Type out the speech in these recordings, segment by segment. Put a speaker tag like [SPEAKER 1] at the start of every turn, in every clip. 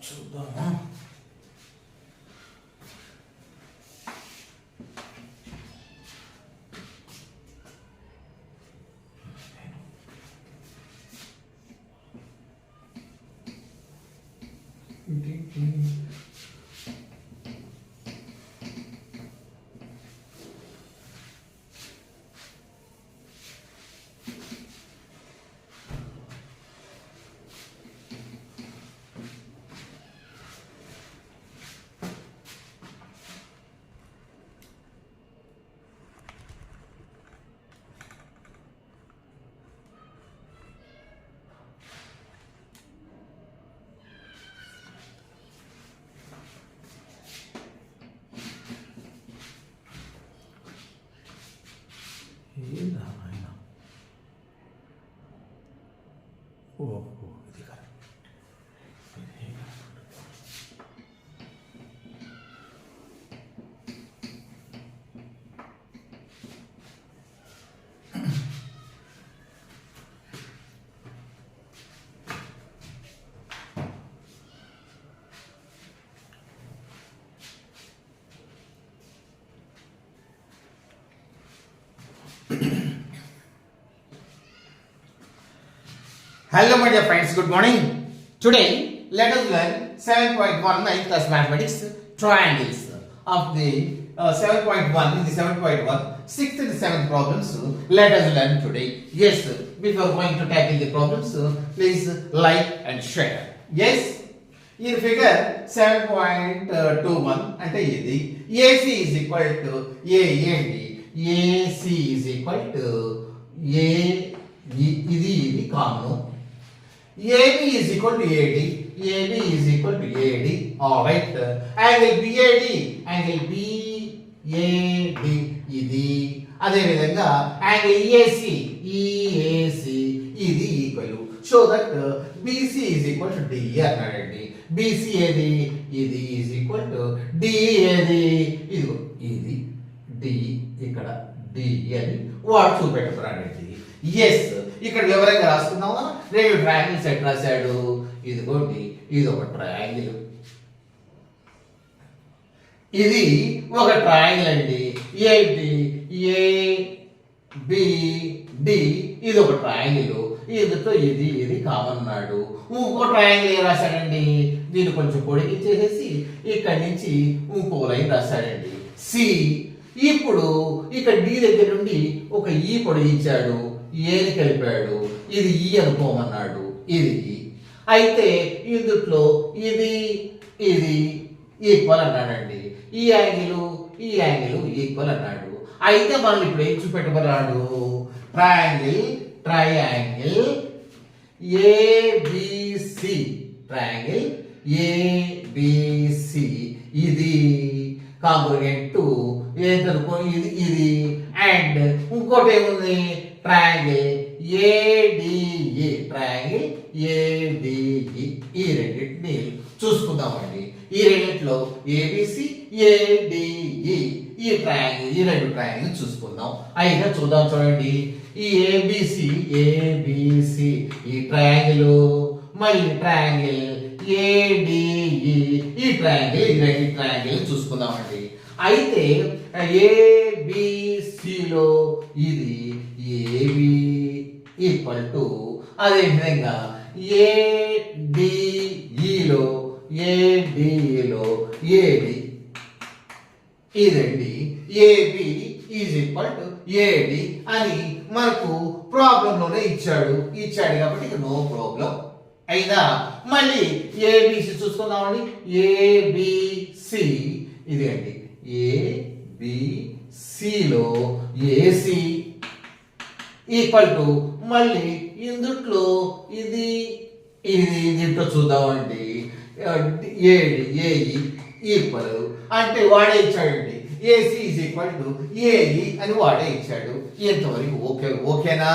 [SPEAKER 1] చూద్దామా. ఏందా ఆయన? ఓహో, ఇది correct. Hello my dear friends, good morning. Today let us learn 7.1 9th class mathematics triangles of the 7.1 in the 7.1 6th and 7th problems. Let us learn today. Yes, before going to tackle the problems, please like and share. Yes, in figure 7.21 అంటే ఇది AC is equal to AD. AC is equal to A, ఇది common. AB is equal to AD. AB is equal to AD. Alright. Angle BAD. Angle BAD ఇది. అదే విధంగా angle EAC. EAC ఇది equal. Show that BC is equal to DE అన్నాడండి. BC ఏది? ఇది is equal to DE ఏది? ఇది D ఇక్కడ D అని వాడు చూపెట్టుకున్నాడండి. ఎస్, ఇక్కడ వివరంగా రాసుకున్నామా? రెండు ట్రయాంగిల్స్ ఎట్ రాశాడు. ఇదిగోండి, ఇది ఒక ట్రయాంగిల్, ఇది ఒక ట్రయాంగిల్ అండి. ఏంటి? ABD ఇది ఒక ట్రయాంగిల్. ఇదితో ఇది కామన్ అన్నాడు. ఇంకో ట్రయాంగిల్ ఏం రాశాడండి? దీన్ని కొంచెం పొడిగించేసేసి ఇక్కడి నుంచి ఇంకో లైన్ రాశాడండి, సి. ఇప్పుడు ఇక్కడ డి దగ్గర నుండి ఒక ఈ పొడిగించాడు, ఏని కలిపాడు, ఇది ఈ అనుకోమన్నాడు, ఇది. అయితే ఇందుట్లో ఇది ఈక్వల్ అన్నాడండి. ఈ యాంగిల్ ఈక్వల్ అన్నాడు. అయితే మనం ఇప్పుడు ఏం చూపెట్టమన్నాడు? ట్రయాంగిల్ ఏబిసి, ట్రయాంగిల్ ఏబిసి ఇది కాంగ్రుగెంట్ ఏంటనుకో, ఇది అండ్ ఇంకోటి ఏముంది? Triangle ADE, triangle ADE. ఈ రెండింటిని చూసుకుందామండి. ఈ రెండింటిలో ఏబిసి ఏడిఈ ఈ ట్రయాంగిల్, ఈ రెండు ట్రయాంగిల్ చూసుకుందాం. అయితే చూద్దాం, చూడండి. ఈ ఏబిసి ఈ ట్రయాంగిల్, మళ్ళీ ట్రయాంగిల్ ఏడిఈ ఈ ట్రయాంగిల్, ఈ రెండు ట్రయాంగిల్ చూసుకుందామండి. అయితే ఏబిసిలో ఇది ఏబి ఈక్వల్ టు, అదే విధంగా ఏడిఈలో ఏడి ఇదండి. AB is equal to AD అని మనకు ప్రాబ్లంలోనే ఇచ్చాడు కాబట్టి ఇక నో ప్రాబ్లం. అయినా మళ్ళీ ఏబిసి చూసుకుందామండి. ఏబిసి ఇది అండి, ఏబిసిలో ఏసి ఈక్వల్ టు, మళ్ళీ ఇందుట్లో ఇది దీంట్లో చూద్దామండి, ఏఈ ఈక్వల్ అంటే వాడే ఇచ్చాడండి. AC is equal to AE అని వాడే ఇచ్చాడు. ఎంతవరకు ఓకేనా?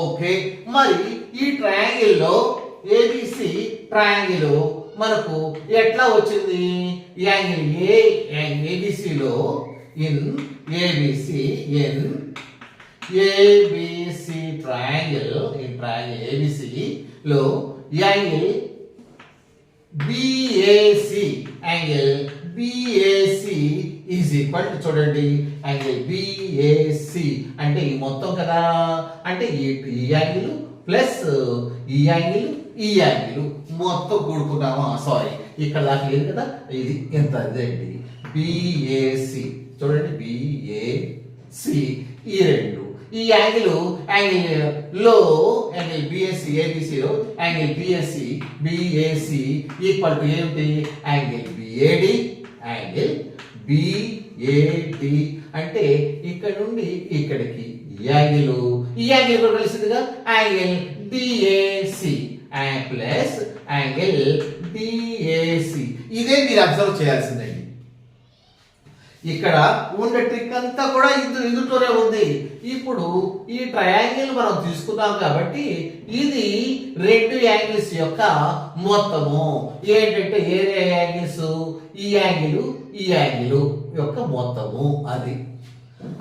[SPEAKER 1] ఓకే. మరి ఈ ట్రయాంగిల్లో ఏబిసి ట్రయాంగిల్ మనకు ఎట్లా వచ్చింది? యాంగిల్ ఏబిసిలో ఏబిసి ట్రయాంగిల్ ఏబిసిలో angle BA AC angle BAC is equal to చూడండి యాంగిల్ బిఏసి అంటే ఈ మొత్తం కదా అంటే ఈ యాంగిల్ ప్లస్ ఈ యాంగిల్ మొత్తం కూడుకున్నామా సారీ ఇక్కడ దాకా లేదు కదా ఇది ఎంత అదేంటి బిఏసి చూడండి బిఏసి ఈ రెండు ఈ యాంగిల్ లో యాంగిల్ బిఎస్సి ఏబిసిలో యాంగిల్ బిఎస్సి ఈక్వల్ టు ఏమిటి యాంగిల్ బిఏడి అంటే ఇక్కడ నుండి ఇక్కడికి ఈ యాంగిల్ కూడా కలిసిందిగా angle DAC plus angle DAC ఇదే మీరు అబ్జర్వ్ చేయాల్సిందండి. ఇక్కడ ఉన్న ట్రిక్ అంతా కూడా ఇందులోనే ఉంది. ఇప్పుడు ఈ ట్రయాంగిల్ మనం తీసుకున్నాం కాబట్టి ఇది రెండు యాంగిల్స్ యొక్క మొత్తము ఏంటంటే ఏరియా యాంగిల్స్ ఈ యాంగిల్ యొక్క మొత్తము అది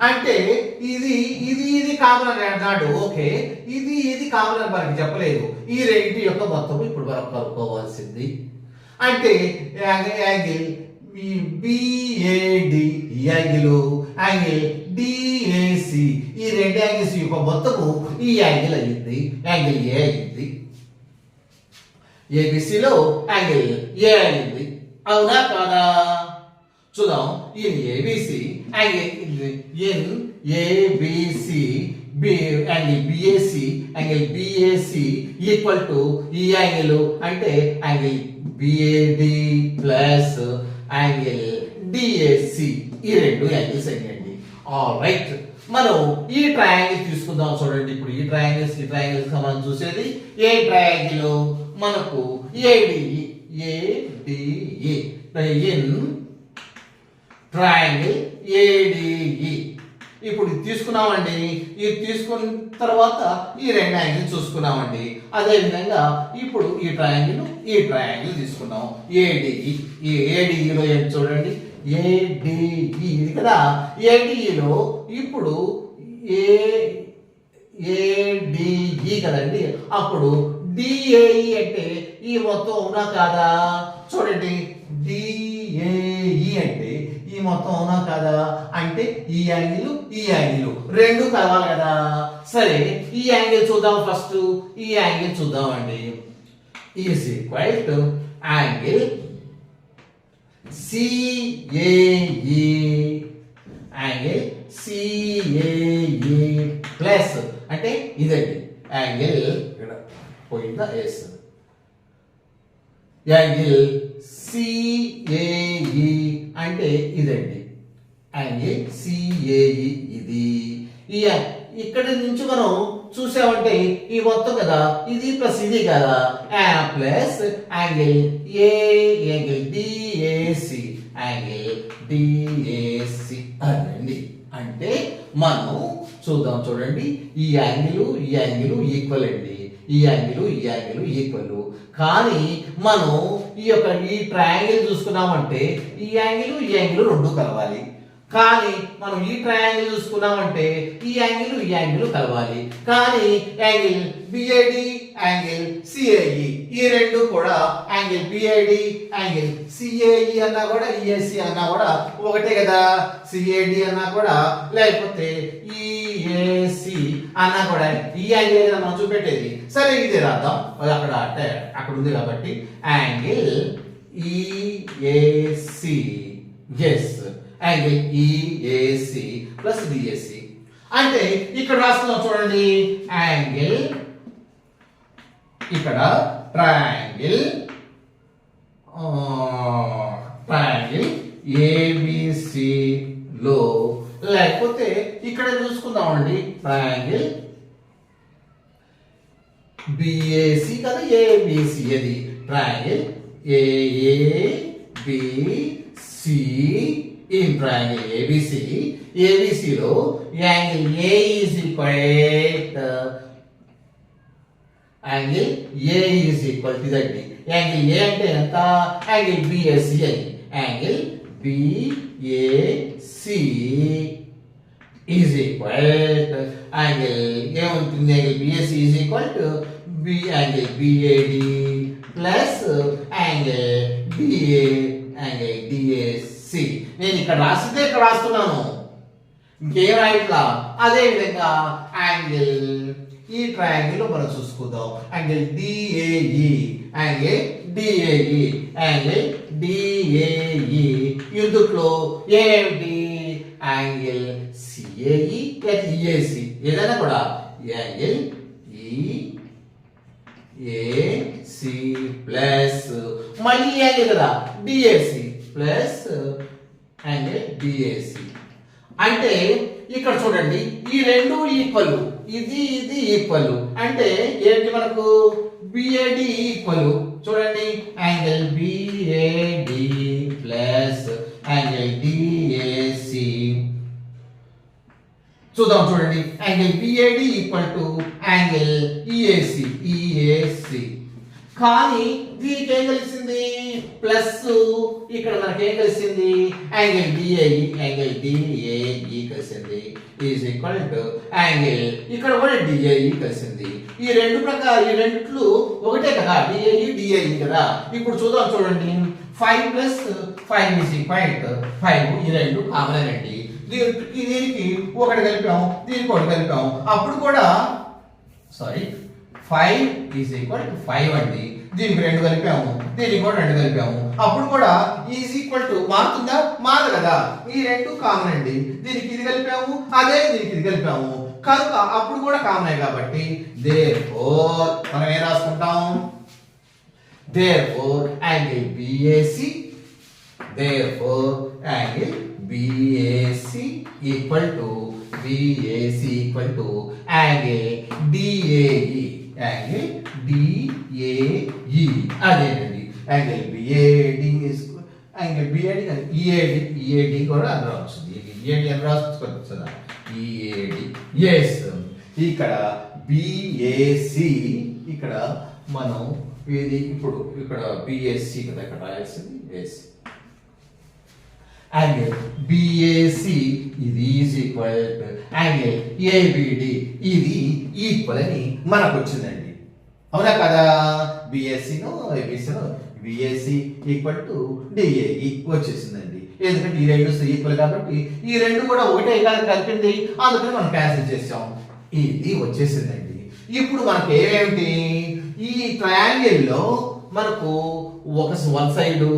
[SPEAKER 1] అంటే ఇది కామన్ అన్నాడు. ఓకే ఇది కామన్ అని మనకి చెప్పలేదు. ఈ రెండింటి యొక్క మొత్తము ఇప్పుడు మనం కనుక్కోవాల్సింది. అంటే యాంగిల్ బిఏడి యాంగిల్ డిఏసి ఈ రెండు యాంగిల్స్ యొక్క మొత్తము ఈ యాంగిల్ అయ్యింది యాంగిల్ ఏ అయింది. ఏబిసిలో యాంగిల్ ఏ అయింది అవునా కాదా చూద్దాం. ఇది ABC angle ABC angle BAC equal to ఈ యాంగిల్ అంటే angle BAD plus angle DAC ఈ రెండు యాంగిల్స్ అయ్యండి. ఆల్రైట్ మనం ఈ ట్రయాంగిల్ తీసుకుందాం చూడండి. ఇప్పుడు ఈ ట్రయాంగిల్స్ మనం చూసేది ఏ ట్రయాంగిల్ మనకు ఏడిఈ ట్రయాంగిల్ ఏడిఈ ఇప్పుడు తీసుకున్నామండి. ఇది తీసుకున్న తర్వాత ఈ రెండు యాంగిల్ చూసుకున్నామండి. అదే విధంగా ఇప్పుడు ఈ ట్రయాంగిల్ తీసుకున్నాం ఏడిఈలో ఏంటి చూడండి ఏడిఈ ఇది కదా. ఏడిఈలో ఇప్పుడు ఏడిఈ కదండి అప్పుడు డిఏఈ అంటే ఈ మొత్తం అవునా కాదా చూడండి. డిఏఈ అంటే ఈ మొత్తం అవునా కాదా అంటే ఈ యాంగిల్ రెండు కలవాలి కదా. సరే ఈ యాంగిల్ చూద్దాం. ఫస్ట్ ఈ యాంగిల్ చూద్దామండి. Is equal to angle CAE plus అంటే ఇదండి యాంగిల్ ఇక్కడ పోయిందా ఎస్ యాంగిల్ సిఏఈ అంటే ఇదండి యాంగిల్ సిఏఈ ఇది. ఇక్కడ నుంచి మనం చూసామంటే ఈ మొత్తం కదా ఇది ప్లస్ ఇది కదా ప్లస్ యాంగిల్ డిఏసి అదండి. అంటే మనం చూద్దాం చూడండి ఈ యాంగిల్ ఈక్వల్ అండి. ఈ యాంగిల్ ఈక్వల్. కానీ మనం ఈ ట్రయాంగిల్ చూసుకున్నామంటే ఈ యాంగిల్ రెండు కలవాలి. కానీ మనం ఈ ట్రయాంగిల్ చూసుకున్నామంటే ఈ యాంగిల్ కలవాలి. కానీ యాంగిల్ బిఏడి యాంగిల్ సిఏఈ ఈ రెండు కూడా యాంగిల్ బిఏడి యాంగిల్ సిఏఈ అన్నా కూడా ఈఏసి అన్నా కూడా ఒకటే కదా. సిఏడి అన్నా కూడా లేకపోతే ఈఏసి అన్నా కూడా ఈ యాంగిల్ కదా మనం చూపెట్టేది. సరే ఇది రాద్దాం అక్కడ ఉంది కాబట్టి angle EAC is angle EAC plus DAC అంటే ఇక్కడ రాస్తున్నాం చూడండి యాంగిల్ ఇక్కడ ట్రయాంగిల్ ఏబిసి లో లేకపోతే ఇక్కడ చూసుకుందామండి ట్రయాంగిల్ బిఏసి కదా ఏబిసి అది triangle ABC in triangle ABC లో యాంగిల్ A is equal ఇదండి. యాంగిల్ A అంటే ఎంత యాంగిల్ BAC అని angle BAC is equal angle ఏమవుతుంది angle BAC is equal to angle BAD plus angle DA angle DAC. నేను ఇక్కడ రాసితే ఇక్కడ రాస్తున్నాను, ఇంకేం రాయట్లా. అదే విధంగా యాంగిల్ ఈ ట్రయాంగిల్ మనం చూసుకుందాం. Angle DAE, angle DAE, angle DAE. ఇందులో ఏమిటి? యాంగిల్ సిఏఈ లేదా ఈఏసి, ఏదైనా కూడా యాంగిల్ ఈఏసి ప్లస్ మళ్ళీ యాంగిల్ కదా డిఏసి ప్లస్ యాంగిల్ డిఏసి. అంటే ఇక్కడ చూడండి, ఈ రెండు ఈక్వల్, ఇది ఈక్వల్. అంటే ఏంటి మనకు? BAD equal. చూడండి, angle BAD plus angle DAC. చూద్దాం, చూడండి, angle BAD equal to angle EAC. కానీ దీనికి ఏం కలిసింది? ప్లస్. ఇక్కడ మనకి ఏం కలిసింది? యాంగిల్ డిఏఈ, యాంగిల్ డిఏఈ కలిసింది ఈజ్ ఈక్వల్ టు యాంగిల్, ఇక్కడ కూడా డిఏఈ కలిసింది. ఈ రెండిట్లు ఒకటే కదా, డిఏఈ కదా. ఇప్పుడు చూద్దాం, చూడండి, 5 ప్లస్ 5 ఈజ్ ఈక్వల్ టు 5. ఈ రెండు కామన్ అండి. దీనికి ఒకటి కలిపాము, దీనికి ఒకటి కలిపాము, అప్పుడు కూడా 5 ఈజ్ ఈక్వల్ టు 5 అండి. దీనికి 2 కలిపాము, దీనికి కూడా 2 కలిపాము, అప్పుడు కూడా ఈజ్ ఈక్వల్ టు మారుతుందా? మారదు కదా. ఈ రెండు కామన్ అండి. దీనికి ఇది కలిపాము, అదే దీనికి ఇది కలిపాము, కనుక అప్పుడు కూడా కామన్ కాబట్టి దేర్ఫోర్ మనం ఏం రాసుకుంటాం? Therefore angle BAC, therefore angle BAC equal to angle DAE, angle DAE. అదేనండి angle BAD, angle BAD EAD కూడా అందరూ వస్తుంది. ఈఏడి అని రాసుకోవచ్చు కదా, ఈఏడి. ఎస్, ఇక్కడ బిఏసి, ఇక్కడ మనం ఇది ఇప్పుడు ఇక్కడ బిఏసి కదా ఇక్కడ రాయాల్సింది. ఎస్, యాంగిల్ బిఏసి ఇది is equal to angle ABD, ఇది ఈక్వల్ అని మనకు వచ్చిందండి. అవునా కదా? బిఎస్సిను ఏబిసిను బిఎస్సి ఈక్వల్ టు డిఏఈ వచ్చేసిందండి. ఎందుకంటే ఈ రెండు ఈక్వల్ కాబట్టి ఈ రెండు కూడా ఒకటే కలిపింది, అందుకని మనం క్యాన్సిల్ చేసాం. ఇది వచ్చేసిందండి. ఇప్పుడు మనకు ఏమేమిటి? ఈ ట్రయాంగిల్లో మనకు వన్ సైడు,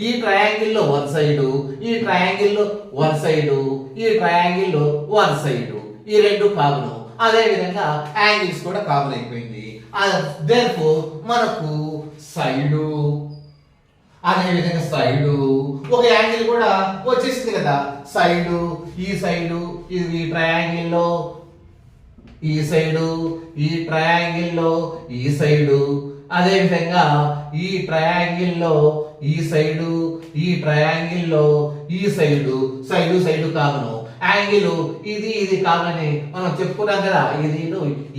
[SPEAKER 1] ఈ ట్రయాంగిల్లో వన్ సైడు, ఈ ట్రయాంగిల్లో వన్ సైడు, ఈ ట్రయాంగిల్లో వన్ సైడు, ఈ రెండు కామన్. అదే విధంగా యాంగిల్స్ కూడా కామన్ అయిపోయింది. దేర్ఫోర్ మనకు సైడు, అదే విధంగా సైడు ఒక యాంగిల్ కూడా వచ్చేసింది కదా. సైడు, ఈ సైడు, ఇది ట్రయాంగిల్లో ఈ సైడు, ఈ ట్రయాంగిల్లో ఈ సైడు, అదే విధంగా ఈ ట్రయాంగిల్లో ఈ సైడు, ఈ ట్రయాంగిల్లో ఈ సైడు, సైడు కామన్. యాంగిల్ ఇది కామని మనం చెప్పుకున్నాం కదా. ఇది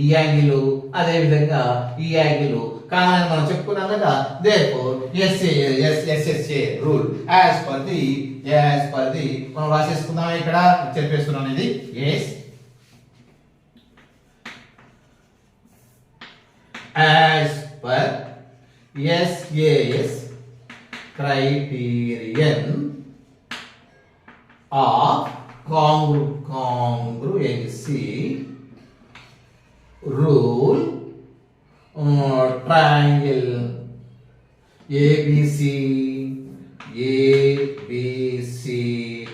[SPEAKER 1] ఈ యాంగిల్, అదే విధంగా ఈ యాంగిల్ కామన్ మనం చెప్పుకున్నాం కదా. Therefore SSA rule as per the మనం రాసేసుకుందాం. ఇక్కడ చెప్పేస్తున్నాం ఇది. Yes, as per SAS criterion of congruency rule, triangle ABC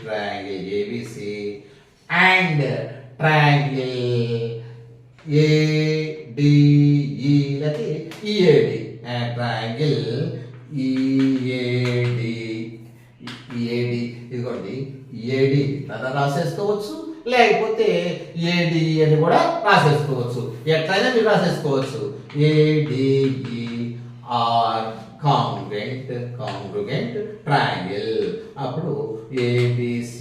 [SPEAKER 1] triangle ABC and triangle ADE like EAD, triangle EAD ఇదిగోండి. EAD అలా రాసేసుకోవచ్చు, లేకపోతే ఏడి అని కూడా రాసేసుకోవచ్చు. ఎట్లయినా మీరు రాసేసుకోవచ్చు. ADE are congruent triangle. అప్పుడు ABC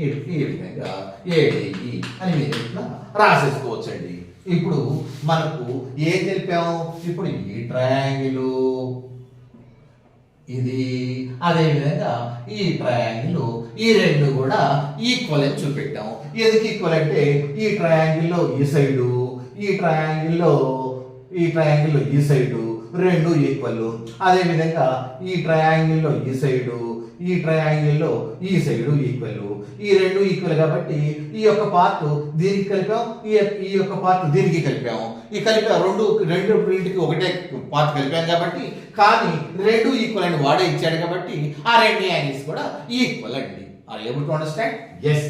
[SPEAKER 1] ఈ విధంగా ADE అని మీరు ఇట్లా రాసేసుకోవచ్చు అండి. ఇప్పుడు మనకు ఏం తెలిపాము? ఇప్పుడు ఈ ట్రయాంగిల్ ఇది, అదే విధంగా ఈ ట్రయాంగిల్, ఈ రెండు కూడా ఈక్వల్ అని చూపెట్టాము. ఎందుకు ఈక్వల్ అంటే ఈ ట్రయాంగిల్లో ఈ సైడు, ఈ ట్రయాంగిల్లో ఈ సైడు రెండు ఈక్వల్. అదేవిధంగా ఈ ట్రయాంగిల్లో ఈ సైడు ఈ ట్రయాంగిల్లో ఈ సైడు ఈక్వల్. ఈ రెండు ఈక్వల్ కాబట్టి ఈ యొక్క పార్ట్ దీనికి కలిపాం, ఈ యొక్క పార్ట్ దీనికి కలిపాము. ఈ కలిపా రెండు ఇంటికి ఒకటే పార్ట్ కలిపాం కాబట్టి, కానీ రెండు ఈక్వల్ అని వాడే ఇచ్చాడు కాబట్టి ఆ రెండు యాంగిల్స్ కూడా ఈక్వల్ అండి. Are able to understand? Yes.